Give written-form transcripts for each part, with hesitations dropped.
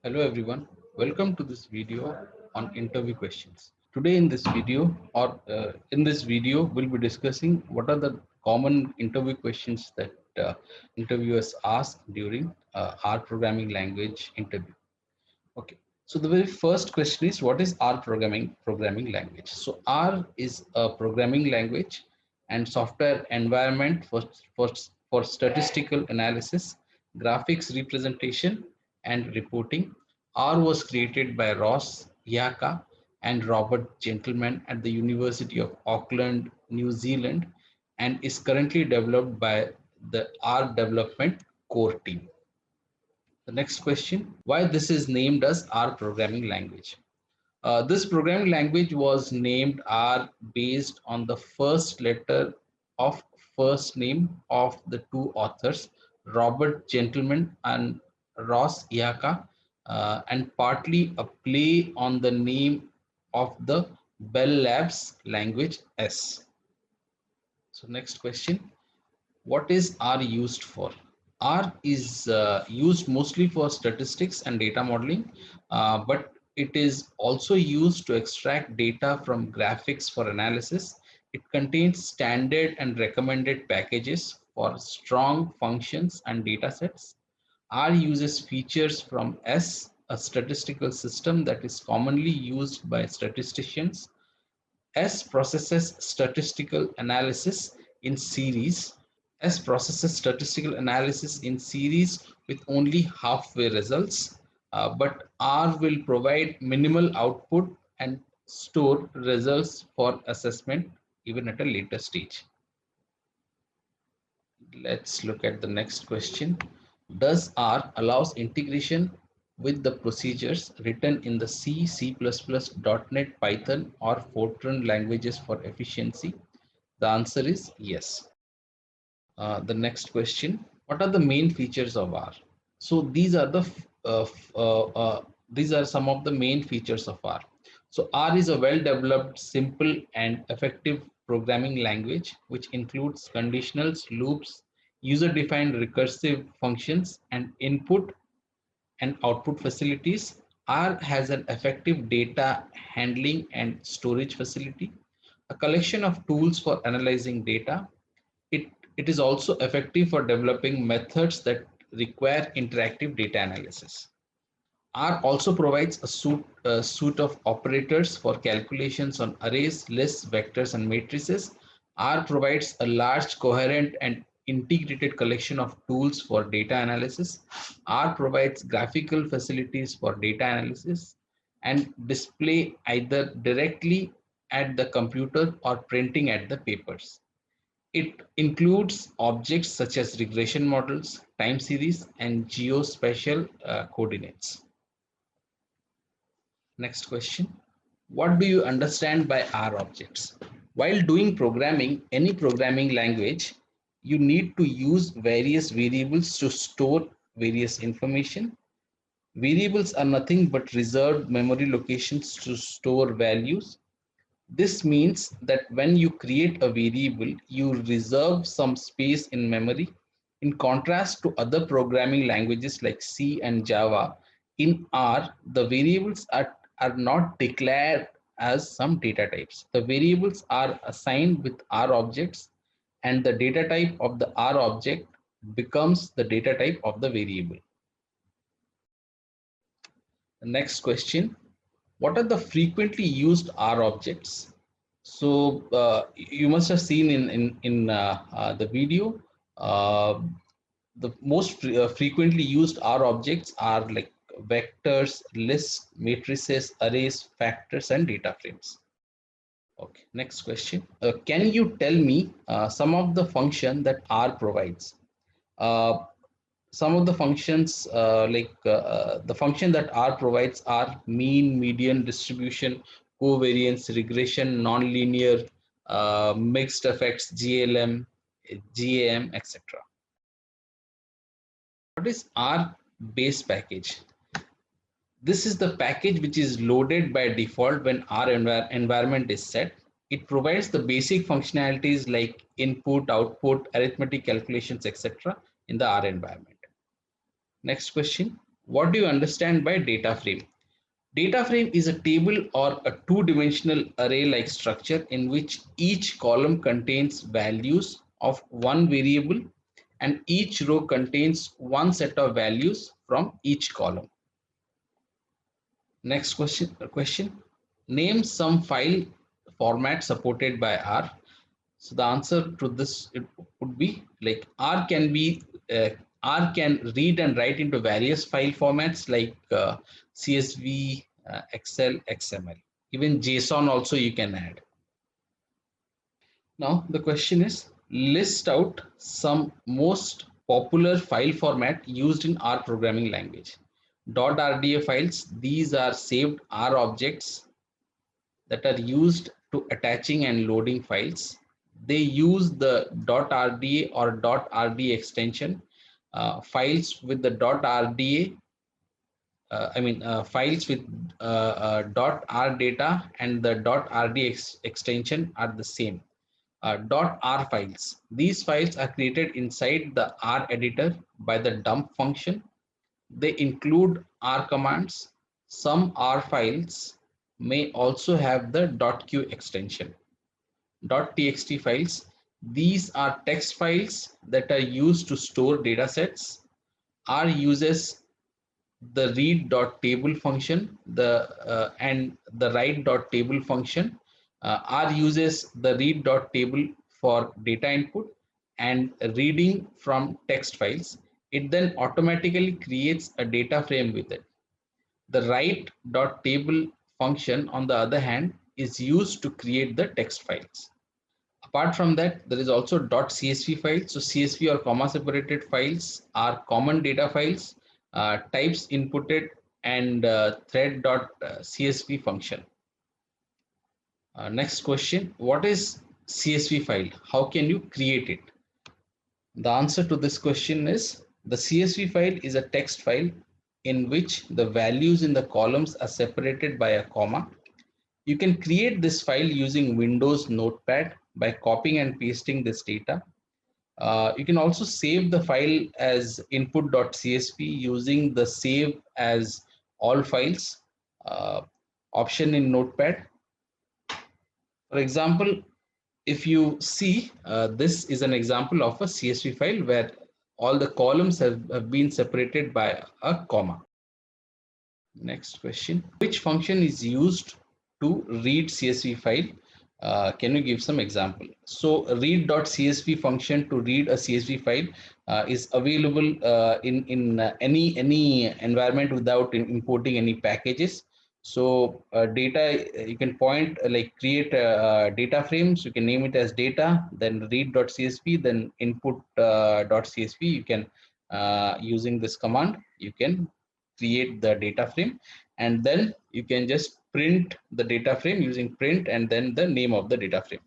Hello everyone, welcome to this video on interview questions. Today in this video we'll be discussing what are the common interview questions that interviewers ask during R programming language interview. Okay, so the very first question is, what is R programming language? So R is a programming language and software environment for, for statistical analysis, graphics representation, and reporting. R was created by Ross Yaka and Robert Gentleman at the University of Auckland, New Zealand, and is currently developed by the R development core team. The next question, why this is named as R programming language? This programming language was named R based on the first letter of first name of the two authors, Robert Gentleman and Ross Iaka, and partly a play on the name of the Bell Labs language S. So next question, what is R used for? R is used mostly for statistics and data modeling, but it is also used to extract data from graphics for analysis. It contains standard and recommended packages for strong functions and data sets. R uses features from S, a statistical system that is commonly used by statisticians. S processes statistical analysis in series. S processes statistical analysis in series with only halfway results, but R will provide minimal output and store results for assessment even at a later stage. Let's look at the next question. Does R allows integration with the procedures written in the C, C++, .NET, Python, or FORTRAN languages for efficiency? The answer is yes. The next question, what are the main features of R? So these are some of the main features of R. So R is a well developed, simple and effective programming language which includes conditionals, loops, user defined recursive functions, and input and output facilities. R has an effective data handling and storage facility, a collection of tools for analyzing data. It is also effective for developing methods that require interactive data analysis. R also provides a suite of operators for calculations on arrays, lists, vectors, and matrices. R provides a large, coherent, and integrated collection of tools for data analysis. R provides graphical facilities for data analysis and display either directly at the computer or printing at the papers. It includes objects such as regression models, time series, and geospatial coordinates. Next question. What do you understand by R objects? While doing programming, any programming language, you need to use various variables to store various information. Variables are nothing but reserved memory locations to store values. This means that when you create a variable, you reserve some space in memory. In contrast to other programming languages like C and Java, in R, the variables are not declared as some data types. The variables are assigned with R objects, and the data type of the R object becomes the data type of the variable. The next question, what are the frequently used R objects? So you must have seen in the video, the most frequently used R objects are like vectors, lists, matrices, arrays, factors, and data frames. Okay, next question. Can you tell me some of the function that R provides? Some of the functions the function that R provides are mean, median, distribution, covariance, regression, nonlinear, mixed effects, GLM, GAM, etc. What is R base package? This is the package which is loaded by default when R environment is set. It provides the basic functionalities like input, output, arithmetic calculations, etc. in the R environment. Next question, What do you understand by data frame? Data frame is a table or a two-dimensional array-like structure in which each column contains values of one variable and each row contains one set of values from each column. Next question. Name some file format supported by R. So the answer to this it would be like uh, R can read and write into various file formats like CSV, Excel, XML. Even JSON also you can add. Now the question is, list out some most popular file format used in R programming language. .rda files, these are saved R objects that are used to attaching and loading files. They use the .rda or .rd extension. Files with the .rda, files with .r data and the .rd extension are the same. .r files. These files are created inside the R editor by the dump function. They include R commands. Some R files may also have the .q extension. .txt files. These are text files that are used to store data sets. R uses the read.table function and the write.table function. R uses the read.table for data input and reading from text files. It then automatically creates a data frame with it. The write.table function, on the other hand, is used to create the text files. Apart from that, there is also .csv files. So CSV or comma separated files are common data files, types inputted, and thread.csv function. Next question, what is CSV file? How can you create it? The answer to this question is the CSV file is a text file in which the values in the columns are separated by a comma. You can create this file using Windows Notepad by copying and pasting this data. You can also save the file as input.csv using the save as all files option in Notepad. For example, if you see, this is an example of a CSV file where all the columns have been separated by a comma. Next question, which function is used to read CSV file? Can you give some example? So read.csv function to read a CSV file is available in any environment without importing any packages. So data, you can point like create data frames. You can name it as data, then read.csv, then input.csv. You can using this command, you can create the data frame, and then you can just print the data frame using print and then the name of the data frame.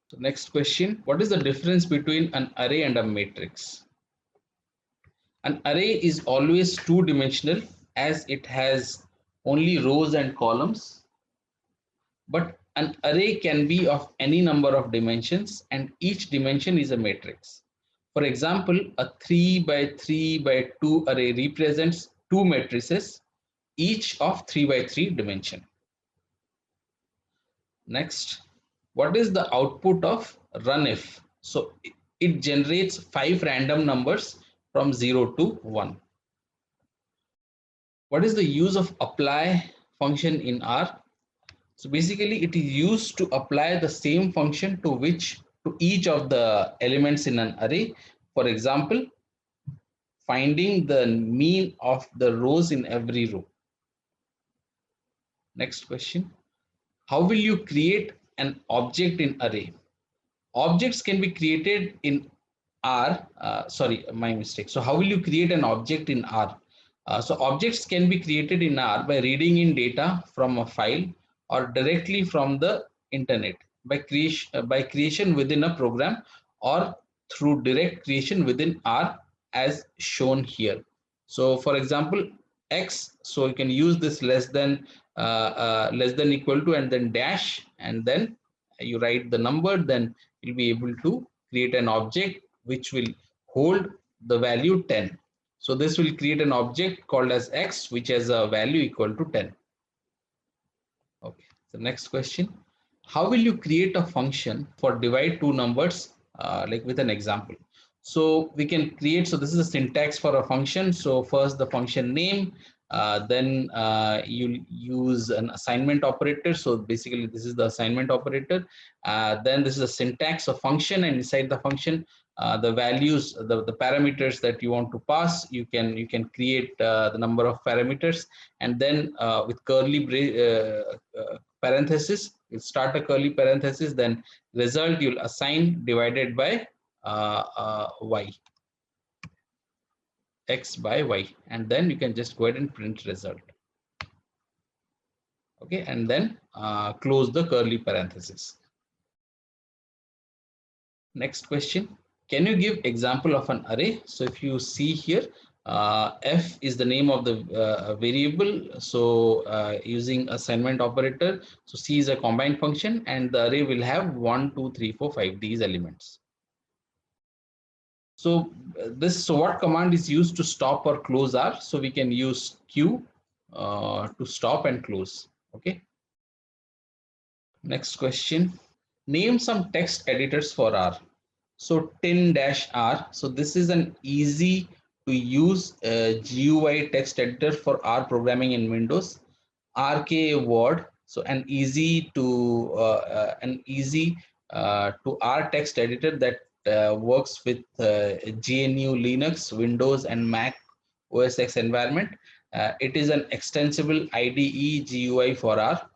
So next question, what is the difference between an array and a matrix? An array is always two-dimensional as it has only rows and columns, but an array can be of any number of dimensions and each dimension is a matrix. For example, a 3 by 3 by 2 array represents two matrices, each of 3 by 3 dimension. Next, what is the output of runif? So it generates 5 random numbers from 0 to 1. What is the use of apply function in R? So basically it is used to apply the same function to each of the elements in an array. For example, finding the mean of the rows in every row. Next question, how will you create an object in array? Objects can be created in R. Sorry, my mistake. So how will you create an object in R? So objects can be created in R by reading in data from a file or directly from the internet by creation within a program or through direct creation within R as shown here. So for example, X, so you can use this less than equal to and then dash, and then you write the number, then you'll be able to create an object which will hold the value 10. So this will create an object called as x, which has a value equal to 10. Okay. The next question: how will you create a function for divide two numbers, like with an example? So we can create. So this is a syntax for a function. So first the function name, then you use an assignment operator. So basically this is the assignment operator. Then this is a syntax of function, and inside the function, the values, the parameters that you want to pass, you can create the number of parameters, and then with parenthesis, you start a curly parenthesis, then result you'll assign divided by y, x by y, and then you can just go ahead and print result. Okay, and then close the curly parenthesis. Next question: can you give example of an array? So if you see here, f is the name of the variable. So using assignment operator, so c is a combined function, and the array will have 1, 2, 3, 4, 5 these elements. So so what command is used to stop or close R? So we can use q to stop and close. Okay. Next question: name some text editors for R. So tin-r. So this is an easy to use GUI text editor for R programming in Windows. RK Word. So an easy to R text editor that works with GNU Linux, Windows, and Mac OS X environment. It is an extensible IDE GUI for R.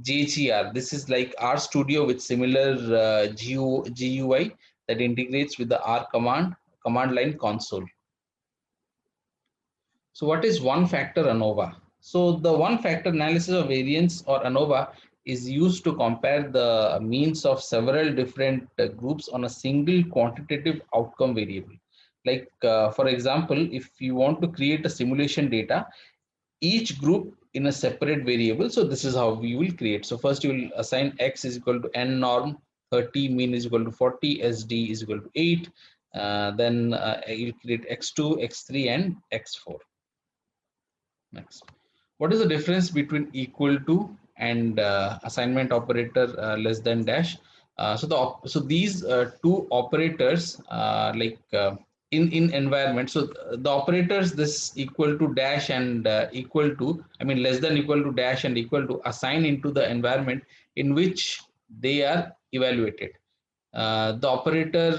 JGR. This is like R Studio with similar GUI that integrates with the R command line console. So what is one factor ANOVA? So the one factor analysis of variance, or ANOVA, is used to compare the means of several different groups on a single quantitative outcome variable. Like for example, if you want to create a simulation data, each group in a separate variable. So this is how we will create. So first you will assign x is equal to n norm, 30, mean is equal to 40, sd is equal to 8. Then you'll create x2, x3, and x4. Next, what is the difference between equal to and assignment operator less than dash? So these two operators in environment. So the operators, this equal to dash and equal to, I mean less than equal to dash and equal to, assign into the environment in which they are evaluated. The operator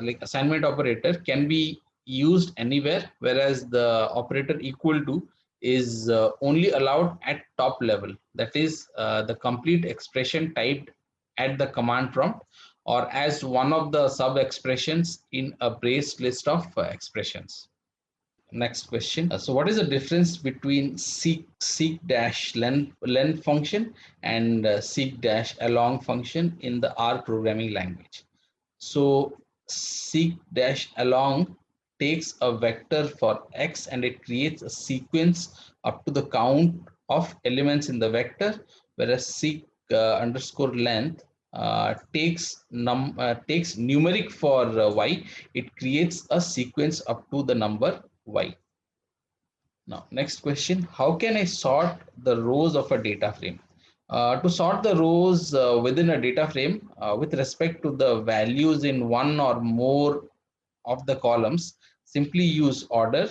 like assignment operator can be used anywhere, whereas the operator equal to is only allowed at top level, that is the complete expression typed at the command prompt or as one of the sub expressions in a braced list of expressions. Next question. So what is the difference between seek dash len function and seek dash along function in the R programming language? So seek dash along takes a vector for x and it creates a sequence up to the count of elements in the vector, whereas seek underscore length takes numeric for y. It creates a sequence up to the number y. Now, next question: how can I sort the rows of a data frame? To sort the rows within a data frame with respect to the values in one or more of the columns, simply use order.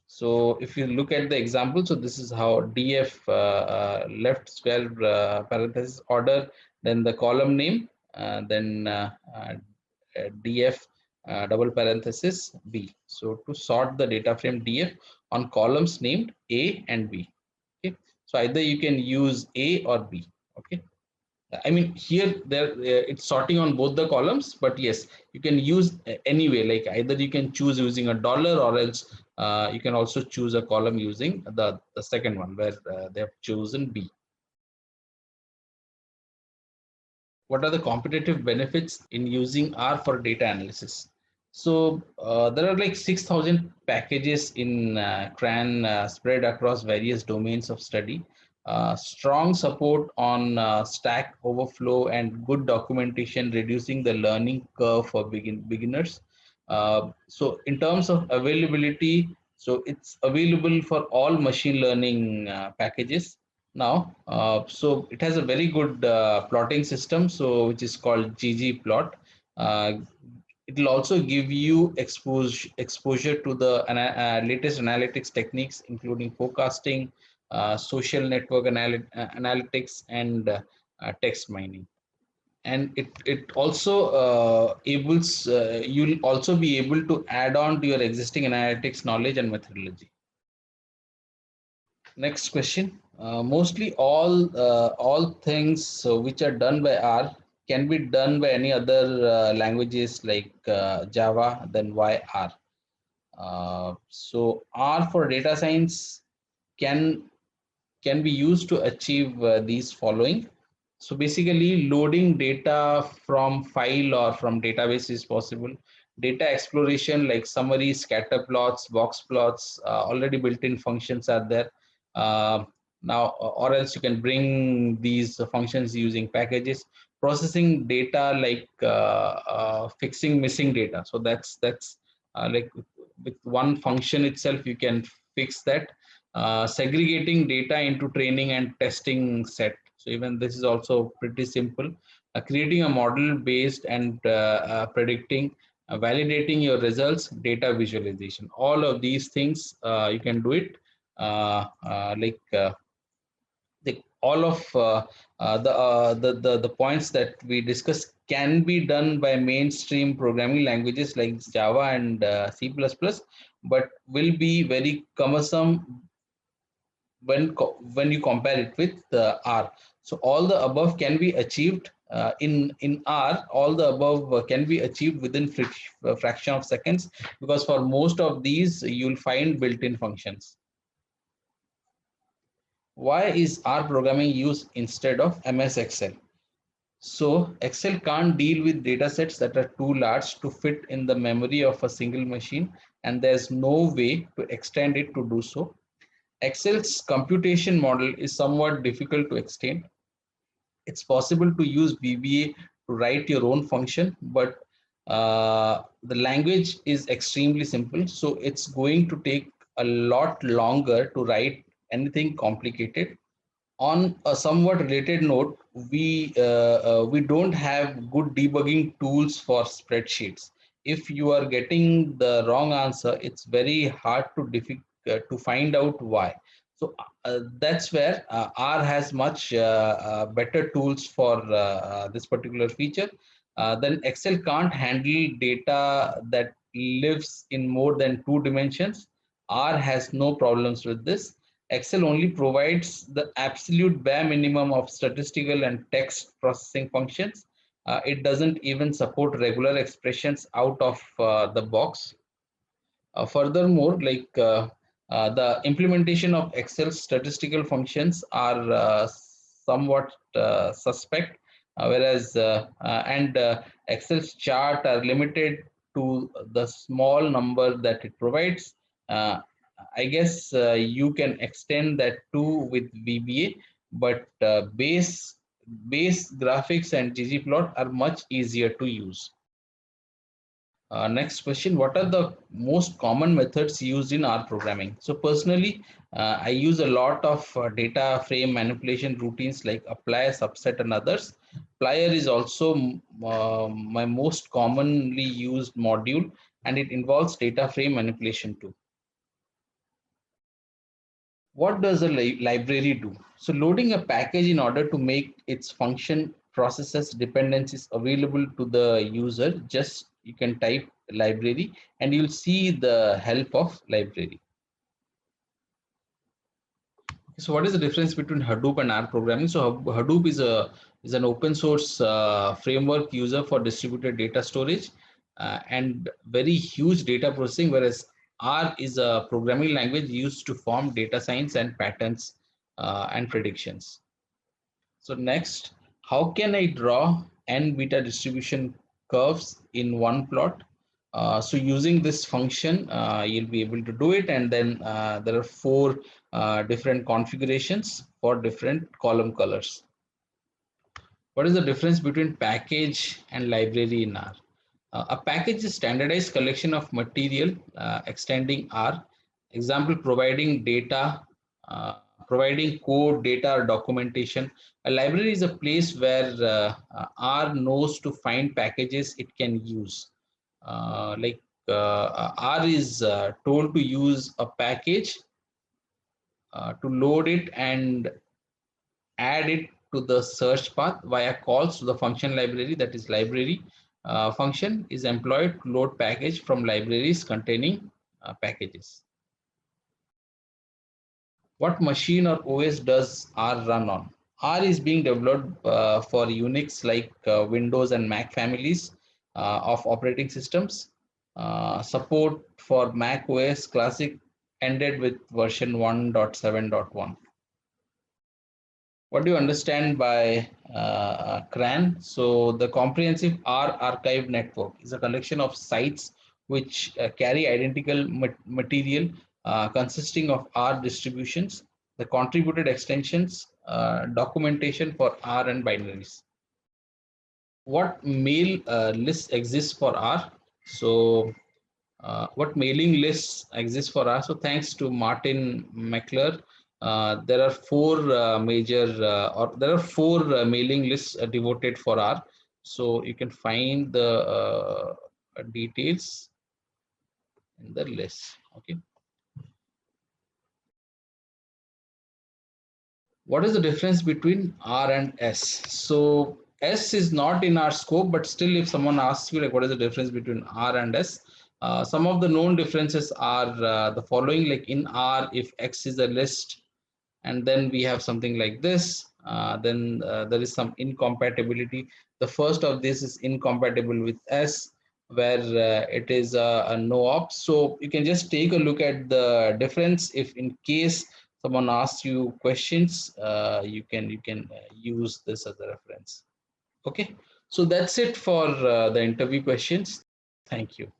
So if you look at the example, so this is how df left square parenthesis order, then the column name, then df double parenthesis b. So to sort the data frame df on columns named a and b. Okay, so either you can use a or b. Okay, I mean here there it's sorting on both the columns, but yes, you can use anyway, like either you can choose using a dollar, or else you can also choose a column using the second one where they have chosen b. What are the competitive benefits in using R for data analysis? So there are like 6,000 packages in CRAN spread across various domains of study. Strong support on Stack Overflow and good documentation, reducing the learning curve for beginners. So in terms of availability, so it's available for all machine learning packages now. So it has a very good plotting system, so which is called ggplot. Uh, it will also give you exposure to the latest analytics techniques, including forecasting, social network analytics, and text mining. And it also enables you'll also be able to add on to your existing analytics knowledge and methodology. Next question. Mostly all things which are done by R can be done by any other languages like Java, then why R? So R for data science can can be used to achieve these following. So basically loading data from file or from database is possible. Data exploration like summary, scatter plots, box plots, already built-in functions are there. Uh, Now, or else you can bring these functions using packages. Processing data like fixing missing data. So that's like with one function itself you can fix that. Segregating data into training and testing set. So even this is also pretty simple. Creating a model based and predicting, validating your results, data visualization. All of these things you can do it. Like all of the points that we discussed can be done by mainstream programming languages like Java and C++, but will be very cumbersome when you compare it with R. So all the above can be achieved in R. All the above can be achieved within fraction of seconds, because for most of these you'll find built-in functions. Why is R programming used instead of MS Excel? So Excel can't deal with data sets that are too large to fit in the memory of a single machine, and there's no way to extend it to do so. Excel's computation model is somewhat difficult to extend. It's possible to use VBA to write your own function, but the language is extremely simple, so it's going to take a lot longer to write anything complicated. On a somewhat related note, we don't have good debugging tools for spreadsheets. If you are getting the wrong answer, it's very hard to find out why. So that's where R has much better tools for this particular feature. Then Excel can't handle data that lives in more than 2 dimensions. R has no problems with this. Excel only provides the absolute bare minimum of statistical and text processing functions. It doesn't even support regular expressions out of the box. Furthermore, the implementation of Excel statistical functions are somewhat suspect, whereas Excel's chart are limited to the small number that it provides. I guess you can extend that too with VBA, but base graphics and ggplot are much easier to use. Next question, what are the most common methods used in R programming? So personally, I use a lot of data frame manipulation routines like apply, subset, and others. Plier is also my most commonly used module, and it involves data frame manipulation too. What does a library do? So loading a package in order to make its function processes dependencies available to the user, just you can type library and you'll see the help of library. So what is the difference between Hadoop and R programming? So Hadoop is an open source framework user for distributed data storage and very huge data processing, whereas R is a programming language used to form data science and patterns and predictions. So next, how can I draw n beta distribution curves in one plot? So using this function, you'll be able to do it. And then there are four different configurations for different column colors. What is the difference between package and library in R? A package is standardized collection of material extending R. Example, providing data, providing code, data, or documentation. A library is a place where R knows to find packages it can use. R is told to use a package to load it and add it to the search path via calls to the function library. That is, library function is employed to load package from libraries containing packages. What machine or OS does R run on? R is being developed for Unix like Windows and Mac families of operating systems. Support for Mac OS Classic ended with version 1.7.1. What do you understand by CRAN? So the Comprehensive R Archive Network is a collection of sites which carry identical material consisting of R distributions, the contributed extensions, documentation for R and binaries. What mail lists exist for R? So what mailing lists exist for us? So thanks to Martin McClure, there are four mailing lists devoted for R. So you can find the details in the list. Okay. What is the difference between R and S? So S is not in our scope, but still if someone asks you like what is the difference between R and S, some of the known differences are the following. Like in R, if X is a list and then we have something like this, then there is some incompatibility. The first of this is incompatible with S, where it is a no ops. So you can just take a look at the difference. If in case someone asks you questions, you can use this as a reference. Okay, so that's it for the interview questions. Thank you.